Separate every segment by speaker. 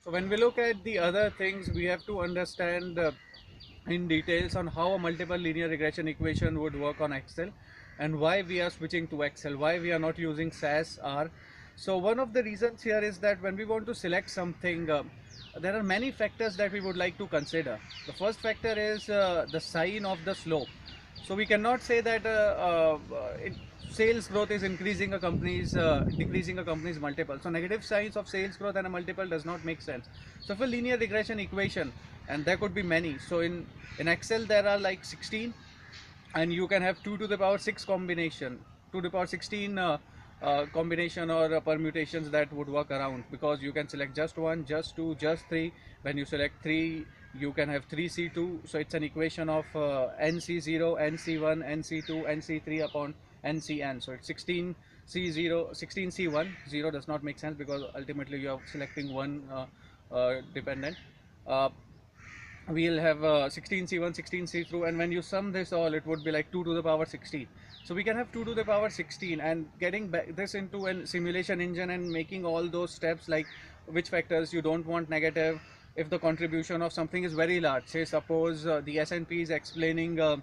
Speaker 1: So when we look at the other things, we have to understand in details on how a multiple linear regression equation would work on Excel and why we are switching to Excel, why we are not using SAS R. So one of the reasons here is that when we want to select something, there are many factors that we would like to consider. The first factor is the sign of the slope. So we cannot say that sales growth is increasing a company's decreasing a company's multiple. So negative signs of sales growth and a multiple does not make sense. So for linear regression equation, and there could be many. So in Excel there are like 16, and you can have 2 to the power 6 combination, 2 to the power 16 combination or permutations that would work around, because you can select just one, just two, just three. When you select three, you can have 3C2. So it's an equation of NC0, NC1, NC2, NC3 upon NCN. So it's 16C0, 16C1. 0 does not make sense because ultimately you are selecting one dependent. Uh, we'll have 16C1, 16C through, and when you sum this all, it would be like 2 to the power 16. So we can have 2 to the power 16, and getting this into a simulation engine and making all those steps, like which factors you don't want negative. If the contribution of something is very large, say suppose the S&P is explaining a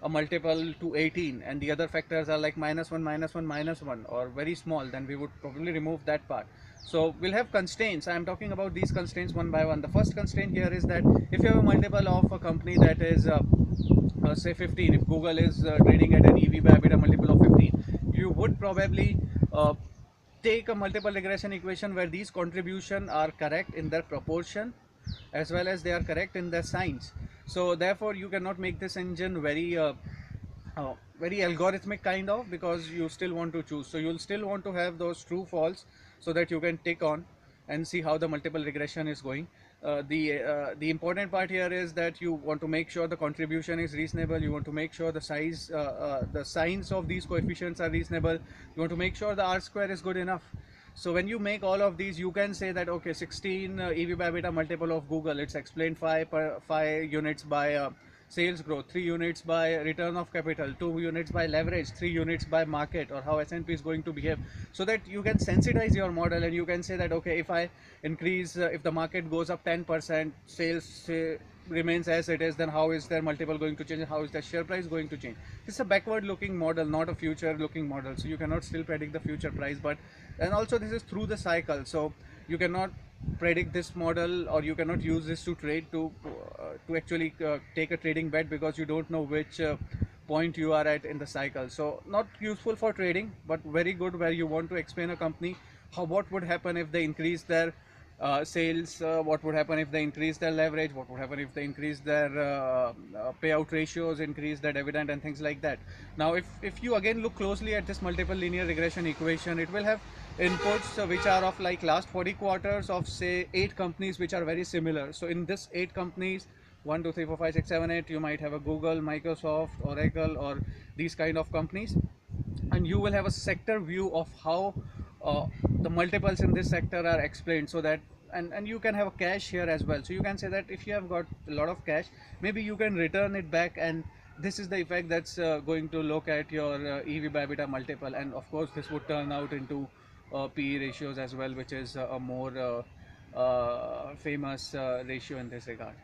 Speaker 1: multiple to 18, and the other factors are like -1, -1, -1, or very small, then we would probably remove that part. So we'll have constraints. I'm talking about these constraints one by one. The first constraint here is that if you have a multiple of a company that is say 15, if Google is trading at an EV by EBITDA multiple of 15, you would probably take a multiple regression equation where these contribution are correct in their proportion as well as they are correct in their signs. So therefore you cannot make this engine very algorithmic kind of, because you still want to choose. So you'll still want to have those true false so that you can tick on and see how the multiple regression is going. The important part here is that you want to make sure the contribution is reasonable. You want to make sure the signs of these coefficients are reasonable. You want to make sure the R square is good enough. So when you make all of these, you can say that okay, 16 EV by beta multiple of Google, it's explained 5 units by sales growth, 3 units by return of capital, 2 units by leverage, 3 units by market, or how S&P is going to behave, so that you can sensitize your model and you can say that okay, if I increase, if the market goes up 10%, sales remains as it is, then how is their multiple going to change? How is their share price going to change? This is a backward looking model, not a future looking model. So you cannot still predict the future price, but and also this is through the cycle. So you cannot predict this model, or you cannot use this to trade to actually take a trading bet, because you don't know which point you are at in the cycle. So not useful for trading, but very good where you want to explain a company how, what would happen if they increase their sales, what would happen if they increase their leverage, what would happen if they increase their payout ratios, increase their dividend, and things like that. Now if you again look closely at this multiple linear regression equation, it will have inputs which are of like last 40 quarters of say 8 companies which are very similar. So in this 8 companies, 1 2 3 4 5 6 7 8, you might have a Google, Microsoft, Oracle, or these kind of companies, and you will have a sector view of how the multiples in this sector are explained. So that, and you can have a cash here as well. So you can say that if you have got a lot of cash, maybe you can return it back, and this is the effect that's going to look at your EV by EBITDA multiple. And of course this would turn out into PE ratios as well, which is a more famous ratio in this regard.